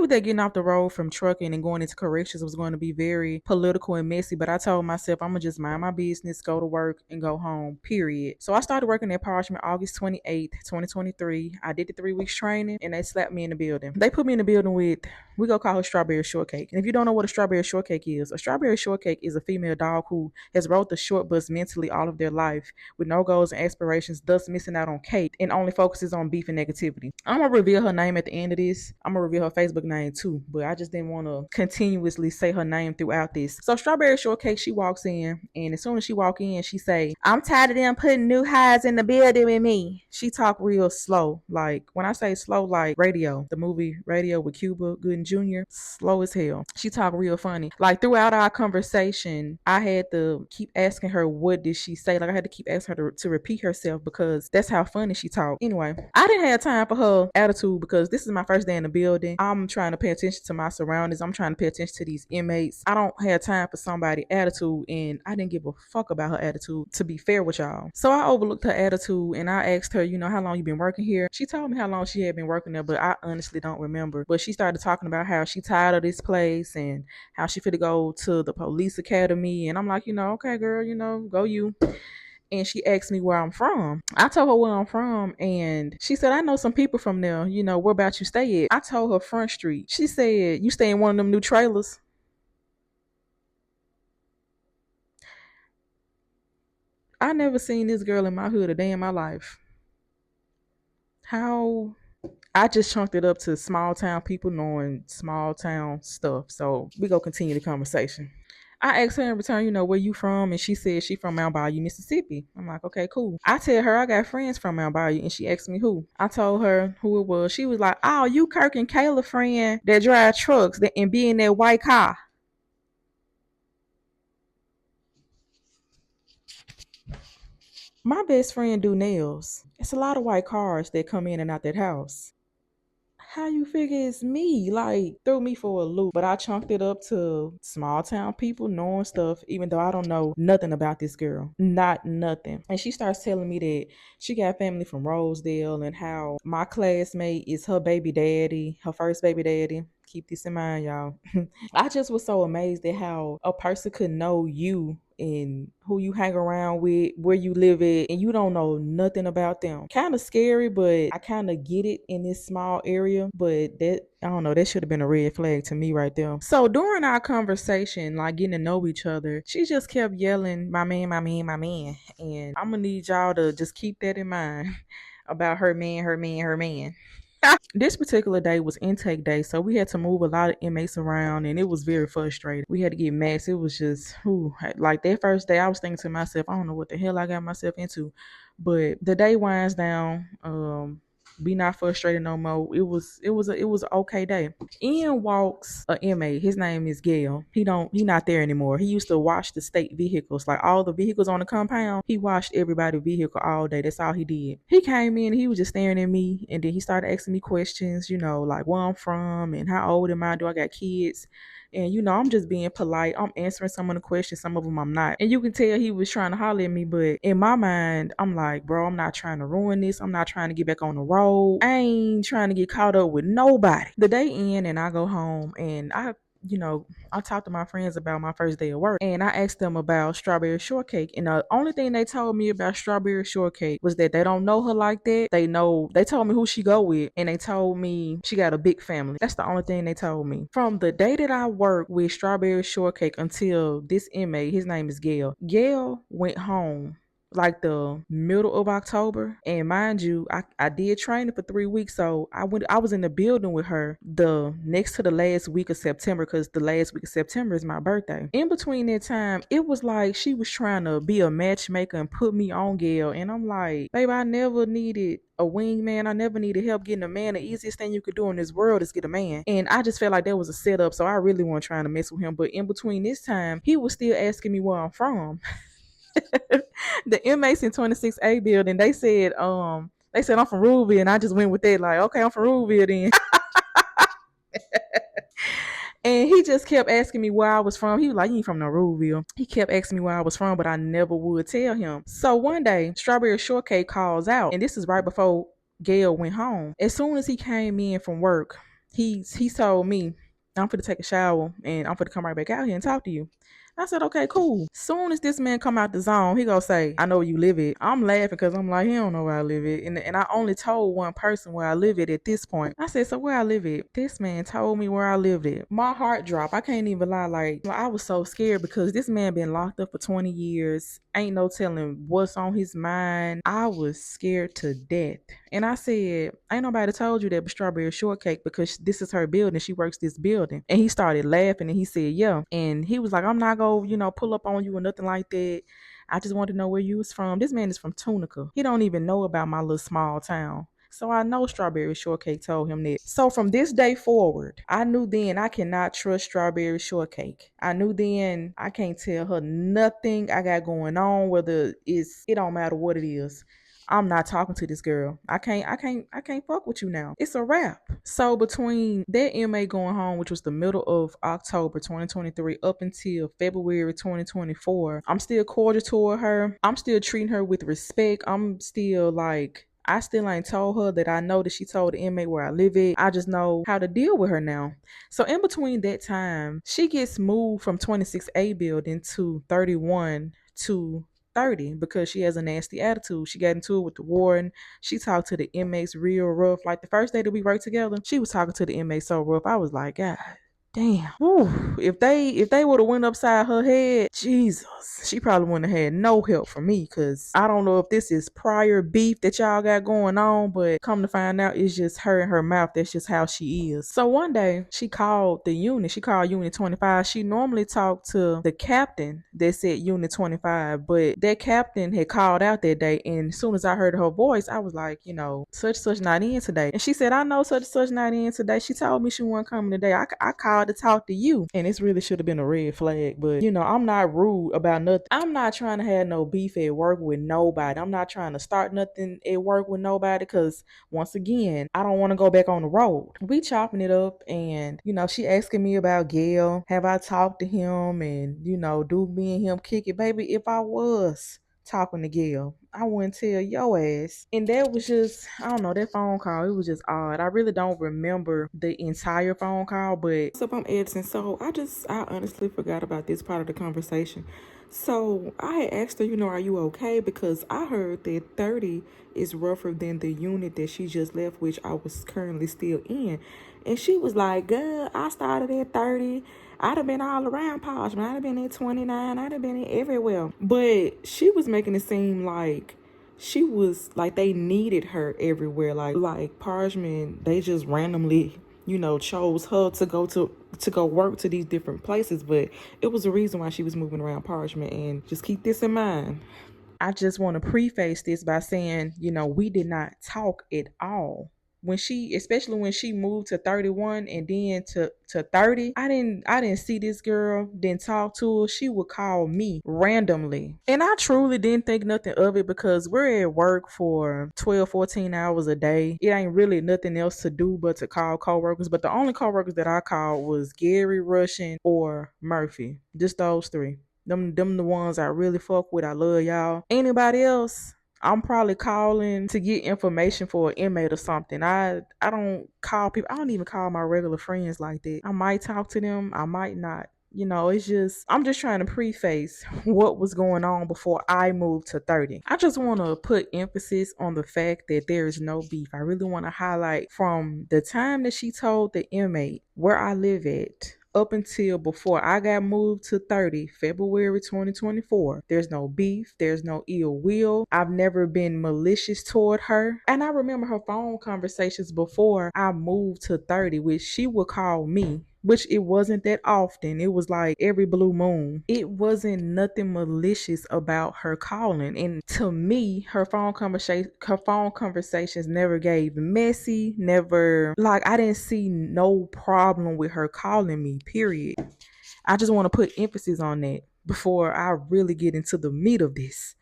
knew that getting off the road from trucking and going into corrections was going to be very political and messy, but I told myself I'm gonna just mind my business, go to work, and go home, period. So I started working at Parchman August 28th, 2023. I did the 3 weeks training and they slapped me in the building. They put me in the building with, we go call her strawberry shortcake. And if you don't know what a strawberry shortcake is, a strawberry shortcake is a female dog who has rode the short bus mentally all of their life with no goals and aspirations, thus missing out on cake and only focuses on beef and negativity. I'm gonna reveal her name at the end of this. I'm gonna reveal her Facebook name too, but I just didn't want to continuously say her name throughout this. So strawberry shortcake, she walks in, and as soon as she walk in, she say, "I'm tired of them putting new highs in the building with me." She talk real slow, like when I say slow, like Radio, the movie Radio with Cuba Gooding Jr. Slow as hell. She talk real funny. Like throughout our conversation, I had to keep asking her what did she say. Like I had to keep asking her to repeat herself because that's how funny she talked. Anyway, I didn't have time for her attitude because this is my first day in the building. I'm trying to pay attention to my surroundings. I'm trying to pay attention to these inmates. I don't have time for somebody's attitude, and I didn't give a fuck about her attitude, to be fair with y'all. So I overlooked her attitude and I asked her, how long you been working here? She told me how long she had been working there, but I honestly don't remember. But she started talking about how she tired of this place and how she fit to go to the police academy. And I'm like, okay, girl, go you. And she asked me where I'm from. I told her where I'm from, and she said, I know some people from there. Where about you stay at? I told her Front Street. She said, you stay in one of them new trailers? I never seen this girl in my hood a day in my life. How? I just chunked it up to small town people knowing small town stuff. So we go continue the conversation. I asked her in return, where you from? And she said she from Mount Bayou, Mississippi. I'm like, okay, cool. I tell her I got friends from Mount Bayou, and she asked me who. I told her who it was. She was like, oh, you Kirk and Kayla friend that drive trucks and be in that white car. My best friend do nails. It's a lot of white cars that come in and out that house. How you figure it's me? Like, threw me for a loop. But I chunked it up to small town people knowing stuff, even though I don't know nothing about this girl. Not nothing. And she starts telling me that she got family from Rosedale and how my classmate is her baby daddy, her first baby daddy. Keep this in mind, y'all. I just was so amazed at how a person could know you and who you hang around with, where you live at, and you don't know nothing about them. Kind of scary, but I kind of get it in this small area. But that, I don't know, that should have been a red flag to me right there. So during our conversation, like getting to know each other, she just kept yelling, my man, my man, my man. And I'm gonna need y'all to just keep that in mind about her man, her man, her man. This particular day was intake day, so we had to move a lot of inmates around, and it was very frustrating. We had to get max. It was just, like that first day, I was thinking to myself, I don't know what the hell I got myself into. But the day winds down. Be not frustrated no more. It was an okay day. In walks a inmate. His name is Gail. He not there anymore. He used to wash the state vehicles, like all the vehicles on the compound. He washed everybody's vehicle all day. That's all he did. He came in, he was just staring at me, and then he started asking me questions, like where I'm from and how old am I? Do I got kids? And I'm just being polite. I'm answering some of the questions, some of them I'm not. And you can tell he was trying to holler at me, but in my mind, I'm like, bro, I'm not trying to ruin this. I'm not trying to get back on the road. I ain't trying to get caught up with nobody. The day end and I go home and I talked to my friends about my first day of work, and I asked them about strawberry shortcake. And the only thing they told me about strawberry shortcake was that they don't know her like that. They told me who she go with, and they told me she got a big family. That's the only thing they told me. From the day that I worked with strawberry shortcake until this inmate, his name is Gail. Gail went home like the middle of October. And mind you, I did training for 3 weeks. So I was in the building with her the next to the last week of September, because the last week of September is my birthday. In between that time, it was like she was trying to be a matchmaker and put me on Gail. And I'm like, baby, I never needed a wingman. I never needed help getting a man. The easiest thing you could do in this world is get a man. And I just felt like that was a setup. So I really wasn't trying to mess with him. But in between this time, he was still asking me where I'm from. The inmates in 26A building, they said I'm from Rubeville, and I just went with that, like, okay, I'm from Rubeville then. And he just kept asking me where I was from. He was like, you ain't from no Rubeville. He kept asking me where I was from, but I never would tell him. So one day, Strawberry Shortcake calls out, and this is right before Gail went home. As soon as he came in from work, He told me, I'm finna take a shower and I'm finna come right back out here and talk to you. I said, okay, cool. Soon as this man come out the zone, he gonna say, I know where you live it. I'm laughing because I'm like, he don't know where I live it. And I only told one person where I live it at this point. I said, so where I live it? This man told me where I lived it. My heart dropped. I can't even lie. Like I was so scared because this man been locked up for 20 years. Ain't no telling what's on his mind. I was scared to death. And I said, ain't nobody told you that but Strawberry Shortcake because this is her building. She works this building. And he started laughing and he said, yeah. And he was like, I'm not going to, pull up on you or nothing like that. I just want to know where you was from. This man is from Tunica. He don't even know about my little small town. So I know Strawberry Shortcake told him that. So from this day forward, I knew then I cannot trust Strawberry Shortcake. I knew then I can't tell her nothing I got going on, whether it don't matter what it is. I'm not talking to this girl. I can't fuck with you now. It's a wrap. So between that inmate going home, which was the middle of October 2023 up until February 2024, I'm still cordial toward her. I'm still treating her with respect. I'm still like, I still ain't told her that I know that she told the inmate where I live at. I just know how to deal with her now. So in between that time, she gets moved from 26A building to 31 to 30 because she has a nasty attitude. She got into it with the warden. She talked to the inmates real rough. Like the first day that we worked together, she was talking to the inmates so rough. I was like, God damn. Whew. If they would have went upside her head, Jesus, she probably wouldn't have had no help from me because I don't know if this is prior beef that y'all got going on, but come to find out it's just her and her mouth. That's just how she is. So one day she called the unit. She called Unit 25. She normally talked to the captain that said Unit 25, but that captain had called out that day. And as soon as I heard her voice, I was like, such not in today. And she said, I know such not in today. She told me she wasn't coming today. I called to talk to you. And this really should have been a red flag. But, I'm not rude about nothing. I'm not trying to have no beef at work with nobody. I'm not trying to start nothing at work with nobody because, once again, I don't want to go back on the road. We chopping it up and, she asking me about Gail. Have I talked to him and, do me and him kick it? Baby, if I was talking to Gail, I wouldn't tell your ass. And that was just, I don't know, that phone call, it was just odd. I really don't remember the entire phone call, but what's up, I'm Edson. So I honestly forgot about this part of the conversation. So I had asked her, are you okay? Because I heard that 30 is rougher than the unit that she just left, which I was currently still in. And she was like, girl, I started at 30. I'd have been all around Parchman. I'd have been at 29. I'd have been everywhere. But she was making it seem like she was like they needed her everywhere. Like Parchman, they just randomly, chose her to go work to these different places. But it was a reason why she was moving around Parchman. And just keep this in mind. I just want to preface this by saying, we did not talk at all. Especially when she moved to 31 and then to 30, I didn't see this girl, didn't talk to her. She would call me randomly. And I truly didn't think nothing of it because we're at work for 12, 14 hours a day. It ain't really nothing else to do but to call coworkers. But the only coworkers that I called was Gary, Russian, or Murphy. Just those three. Them the ones I really fuck with. I love y'all. Anybody else, I'm probably calling to get information for an inmate or something. I don't call people. I don't even call my regular friends like that. I might talk to them. I might not. I'm just trying to preface what was going on before I moved to 30. I just want to put emphasis on the fact that there is no beef. I really want to highlight from the time that she told the inmate where I live at up until before I got moved to 30, February 2024. There's no beef. There's no ill will. I've never been malicious toward her. And I remember her phone conversations before I moved to 30, which she would call me, which it wasn't that often. It was like every blue moon. It wasn't nothing malicious about her calling. And to me, her phone conversations never gave messy, never, like, I didn't see no problem with her calling me, period. I just want to put emphasis on that before I really get into the meat of this.